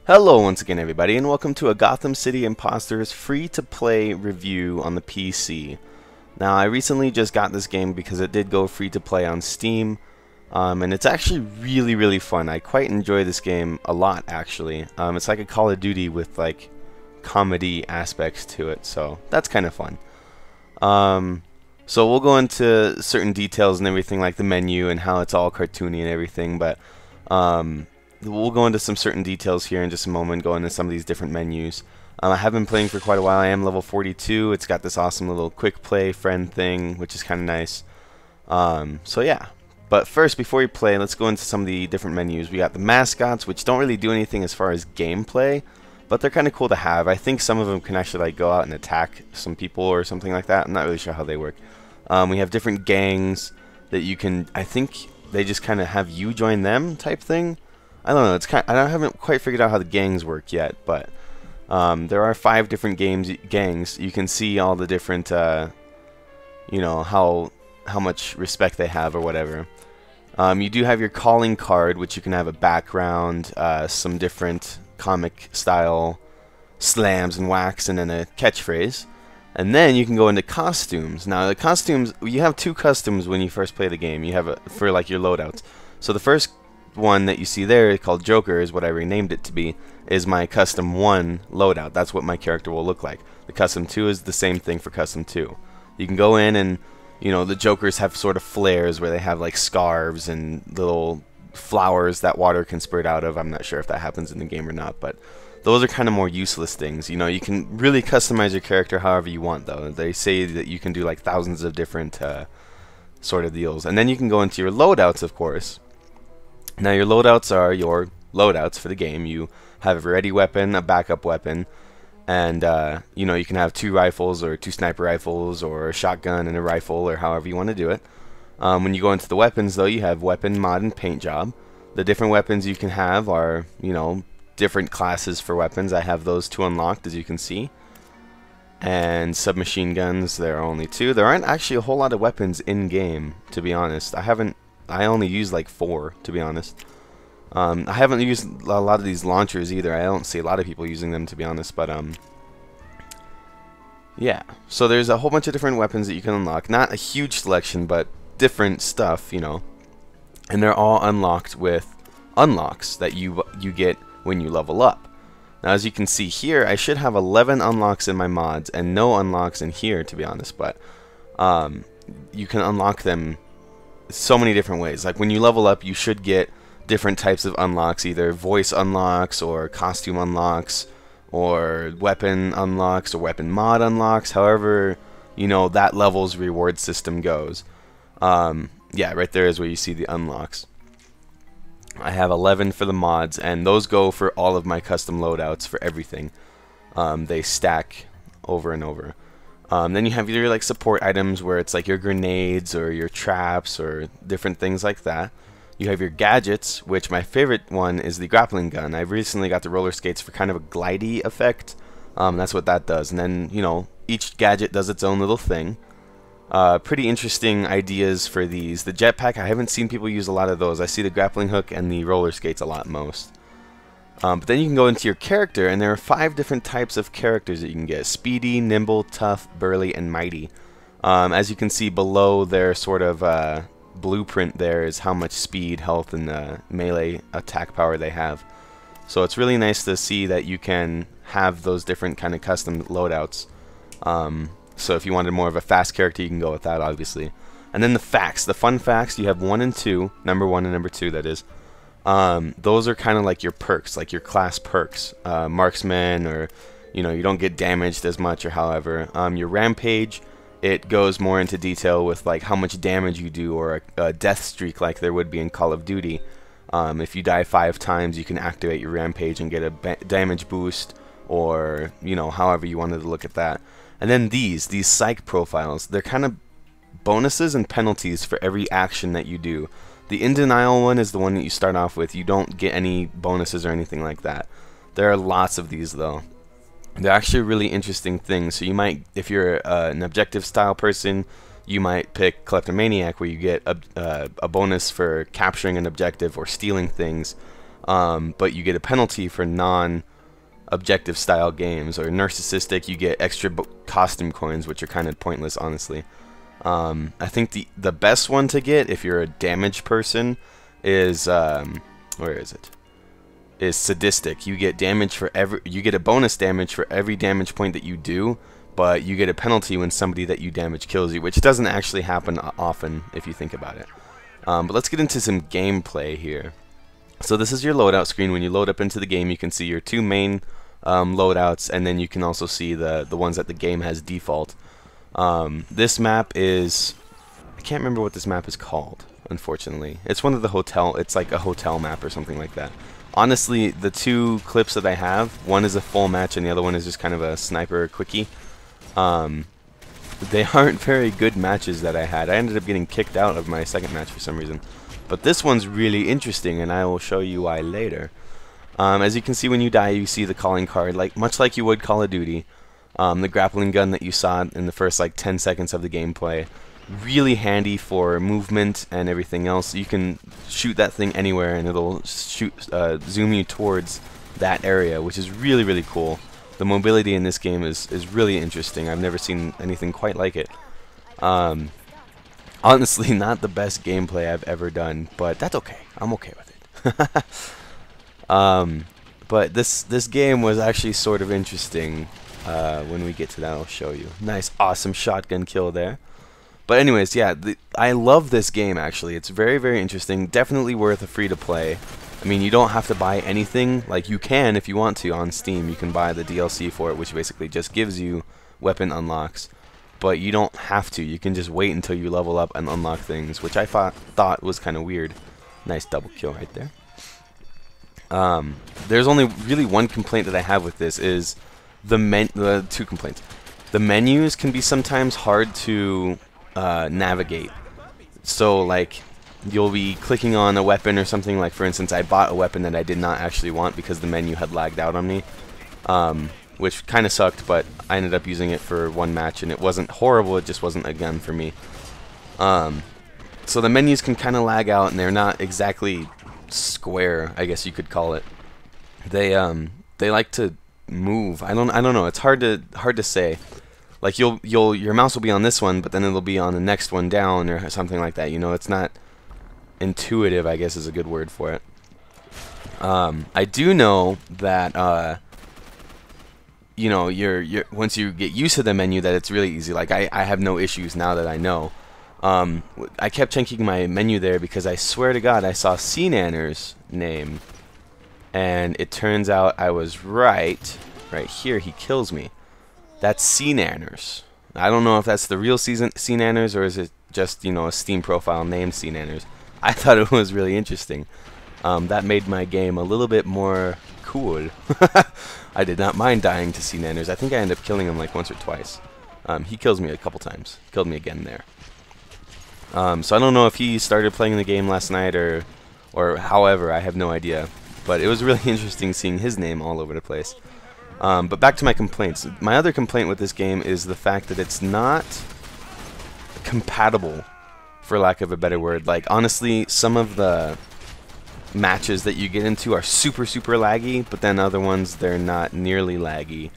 Hello once again everybody, and welcome to a Gotham City Imposters free-to-play review on the PC. Now, I recently just got this game because it did go free-to-play on Steam, and it's actually really fun. I quite enjoy this game a lot, actually. It's like a Call of Duty with like comedy aspects to it, so that's kind of fun. So we'll go into certain details and everything, like the menu and how it's all cartoony and everything, but we'll go into some certain details here in just a moment, go into some of these different menus. I have been playing for quite a while. I am level 42. It's got this awesome little quick play friend thing, which is kind of nice. So yeah. But first, before we play, let's go into some of the different menus. We got the mascots, which don't really do anything as far as gameplay, but they're kind of cool to have. I think some of them can actually like go out and attack some people or something like that. I'm not really sure how they work. We have different gangs that you can, I think they just kind of have you join them type thing. I don't know. It's kind. I haven't quite figured out how the gangs work yet, but there are 5 different gangs. You can see all the different, you know, how much respect they have or whatever. You do have your calling card, which you can have a background, some different comic style slams and whacks, and then a catchphrase. And then you can go into costumes. Now the costumes, you have 2 customs when you first play the game. You have for like your loadouts. So the first one that you see there, called Joker, is what I renamed it to be, is my custom 1 loadout. That's what my character will look like. The custom 2 is the same thing for custom 2. You can go in and, you know, the Jokers have sort of flares where they have like scarves and little flowers that water can spurt out of. I'm not sure if that happens in the game or not, but those are kind of more useless things. You know, you can really customize your character however you want, though. They say that you can do like thousands of different sort of deals. And then you can go into your loadouts, of course. Now your loadouts are your loadouts for the game. You have a ready weapon, a backup weapon, and you know, you can have 2 rifles or 2 sniper rifles or a shotgun and a rifle, or however you want to do it. When you go into the weapons, though, you have weapon, mod, and paint job. The different weapons you can have are, you know, different classes for weapons. I have those 2 unlocked, as you can see. And submachine guns, there are only 2. There aren't actually a whole lot of weapons in game, to be honest. I only use like 4, to be honest. I haven't used a lot of these launchers either. I don't see a lot of people using them, to be honest, but yeah. So there's a whole bunch of different weapons that you can unlock. Not a huge selection, but different stuff, you know. And they're all unlocked with unlocks that you get when you level up. Now, as you can see here, I should have 11 unlocks in my mods and no unlocks in here, to be honest, but you can unlock them so many different ways. Like when you level up, you should get different types of unlocks, either voice unlocks or costume unlocks or weapon unlocks or weapon mod unlocks, however, you know, that level's reward system goes. Yeah, right there is where you see the unlocks. I have 11 for the mods, and those go for all of my custom loadouts for everything. They stack over and over. Then you have your like support items where it's like your grenades or your traps or different things like that. You have your gadgets, which my favorite one is the grappling gun. I've recently got the roller skates for kind of a glidey effect. That's what that does. And then, you know, each gadget does its own little thing. Pretty interesting ideas for these. The jetpack, I haven't seen people use a lot of those. I see the grappling hook and the roller skates a lot most. But then you can go into your character, and there are 5 different types of characters that you can get. Speedy, nimble, tough, burly, and mighty. As you can see below their sort of blueprint there is how much speed, health, and melee attack power they have. So it's really nice to see that you can have those different kind of custom loadouts. So if you wanted more of a fast character, you can go with that, obviously. And then the facts, the fun facts, you have 1 and 2, number 1 and number 2, that is. Those are kind of like your perks, like your class perks. Marksman, or, you know, you don't get damaged as much, or however. Your rampage, it goes more into detail with like how much damage you do, or a death streak like there would be in Call of Duty. If you die 5 times, you can activate your rampage and get a damage boost, or, you know, however you wanted to look at that. And then these psych profiles, they're kind of bonuses and penalties for every action that you do. The in denial one is the one that you start off with. You don't get any bonuses or anything like that. There are lots of these, though. They're actually really interesting things. So you might, if you're an objective style person, you might pick Kleptomaniac, where you get a bonus for capturing an objective or stealing things. but you get a penalty for non-objective style games. Or narcissistic, you get extra costume coins, which are kind of pointless, honestly. I think the best one to get if you're a damaged person is where is it? Is sadistic. You get damage for you get a bonus damage for every damage point that you do, but you get a penalty when somebody that you damage kills you, which doesn't actually happen often if you think about it. But let's get into some gameplay here. So this is your loadout screen. When you load up into the game, you can see your two main loadouts, and then you can also see the ones that the game has default. This map is, I can't remember what this map is called, unfortunately. It's one of the hotel, it's like a hotel map or something like that. Honestly, the two clips that I have, one is a full match and the other one is just kind of a sniper quickie. They aren't very good matches that I had. I ended up getting kicked out of my second match for some reason. But this one's really interesting, and I will show you why later. As you can see, when you die, you see the calling card, much like you would Call of Duty. The grappling gun that you saw in the first 10 seconds of the gameplay. Really handy for movement and everything else. You can shoot that thing anywhere and it'll zoom you towards that area, which is really, really cool. The mobility in this game is really interesting. I've never seen anything quite like it. Honestly, not the best gameplay I've ever done, but that's okay. I'm okay with it. But this game was actually sort of interesting. When we get to that, I'll show you. Nice, awesome shotgun kill there. But anyways, yeah, I love this game, actually. It's very, very interesting. Definitely worth a free-to-play. I mean, you don't have to buy anything. Like, you can if you want to on Steam. You can buy the DLC for it, which basically just gives you weapon unlocks. But you don't have to. You can just wait until you level up and unlock things, which I thought was kind of weird. Nice double kill right there. There's only really one complaint that I have with this is the two complaints. The menus can be sometimes hard to navigate. So you'll be clicking on a weapon or something. Like, for instance, I bought a weapon that I did not actually want because the menu had lagged out on me, which kind of sucked, but I ended up using it for one match and it wasn't horrible, it just wasn't a gun for me. So the menus can kind of lag out and they're not exactly square, I guess you could call it. They like to move. I don't know. It's hard to say. Like your mouse will be on this one, but then it'll be on the next one down or something like that. You know, it's not intuitive, I guess is a good word for it. I do know that you know, once you get used to the menu, that it's really easy. Like I have no issues now that I know. I kept checking my menu there because I swear to God I saw mEcHjaW's name, and it turns out I was right. Right here, he kills me. That's mEcHjaW. I don't know if that's the real mEcHjaW or is it just, you know, a Steam profile named mEcHjaW. I thought it was really interesting. That made my game a little bit more cool. I did not mind dying to mEcHjaW. I think I ended up killing him like once or twice. He kills me a couple times. Killed me again there. So I don't know if he started playing the game last night or however, I have no idea. But it was really interesting seeing his name all over the place. But back to my complaints. My other complaint with this game is the fact that it's not compatible, for lack of a better word. Like, honestly, some of the matches that you get into are super, super laggy, but then other ones, they're not nearly laggy.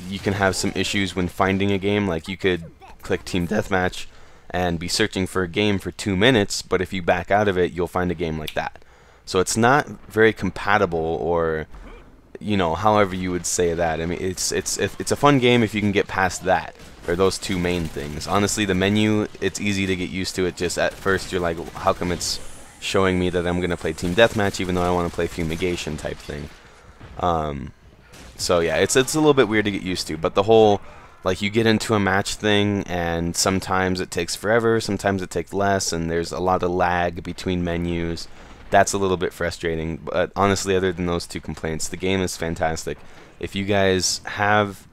You can have some issues when finding a game. Like, you could click Team Deathmatch and be searching for a game for 2 minutes, but if you back out of it, you'll find a game like that. So it's not very compatible, or, you know, however you would say that. I mean, it's a fun game if you can get past that, or those two main things. Honestly, the menu, it's easy to get used to it. Just at first, you're like, how come it's showing me that I'm going to play Team Deathmatch even though I want to play Fumigation type thing. So yeah, it's a little bit weird to get used to, but the whole, like, you get into a match thing and sometimes it takes forever, sometimes it takes less, and there's a lot of lag between menus. That's a little bit frustrating, but honestly, other than those two complaints, the game is fantastic. If you guys have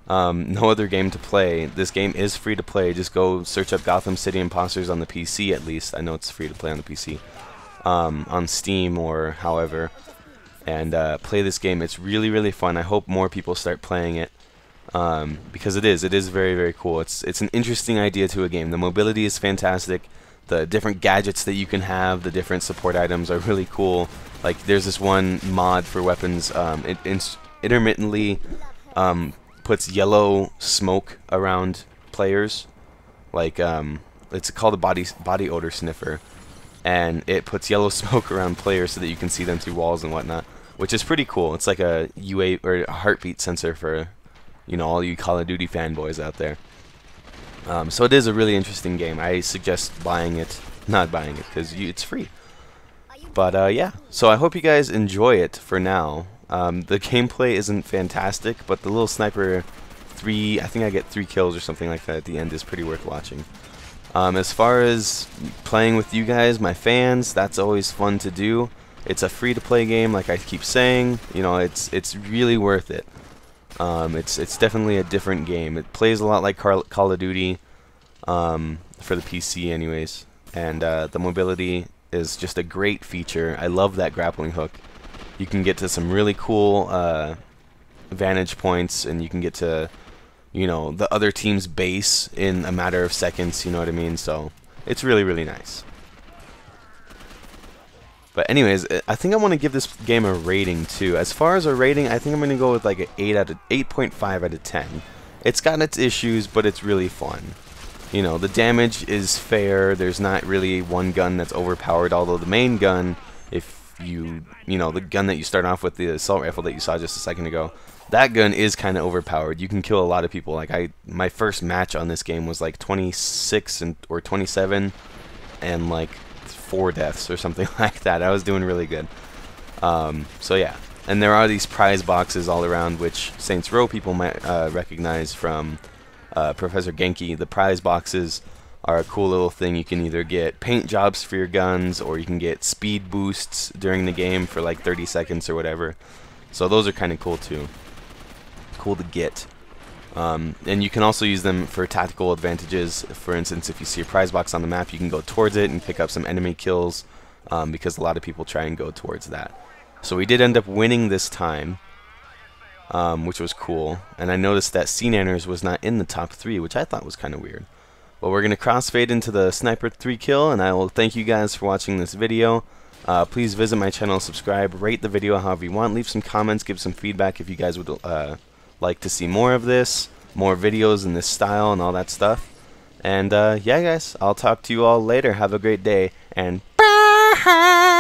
no other game to play, this game is free to play. Just go search up Gotham City Imposters on the PC, at least. I know it's free to play on the PC. On Steam or however. And play this game. It's really, really fun. I hope more people start playing it. Because it is very, very cool. It's an interesting idea to a game. The mobility is fantastic. the different gadgets that you can have, the different support items are really cool. Like there's this one mod for weapons, it intermittently puts yellow smoke around players. Like it's called a body odor sniffer, and it puts yellow smoke around players so that you can see them through walls and whatnot, which is pretty cool. It's like a UA or a heartbeat sensor for, you know, all you Call of Duty fanboys out there. So it is a really interesting game. I suggest not buying it because it's free. But yeah, so I hope you guys enjoy it for now. The gameplay isn't fantastic, but the little sniper I think I get 3 kills or something like that at the end, is pretty worth watching. As far as playing with you guys, my fans, that's always fun to do. It's a free-to-play game, like I keep saying. You know, it's really worth it. It's definitely a different game. It plays a lot like Call of Duty, for the PC anyways. And the mobility is just a great feature. I love that grappling hook. You can get to some really cool vantage points, and you can get to, you know, the other team's base in a matter of seconds, you know what I mean? So it's really, really nice. But anyways, I think I want to give this game a rating too. As far as a rating, I think I'm going to go with like an 8.5 out of 10. It's got its issues, but it's really fun. You know, the damage is fair. There's not really one gun that's overpowered, although the main gun, if you know, the gun that you start off with, the assault rifle that you saw just a second ago, that gun is kind of overpowered. You can kill a lot of people. Like my first match on this game was like 26 or 27 and like 4 deaths or something like that. I was doing really good. So yeah, and there are these prize boxes all around, which Saints Row people might recognize from Professor Genki. The prize boxes are a cool little thing. You can either get paint jobs for your guns, or you can get speed boosts during the game for like 30 seconds or whatever. So those are kind of cool too. Cool to get. And you can also use them for tactical advantages. For instance, if you see a prize box on the map, you can go towards it and pick up some enemy kills, because a lot of people try and go towards that. So we did end up winning this time, which was cool. And I noticed that Nanners was not in the top 3, which I thought was kind of weird. But we're going to crossfade into the sniper 3 kill, and I will thank you guys for watching this video. Please visit my channel, subscribe, rate the video however you want, leave some comments, give some feedback if you guys would like to see more of this, more videos in this style and all that stuff. And yeah guys, I'll talk to you all later. Have a great day, and bye!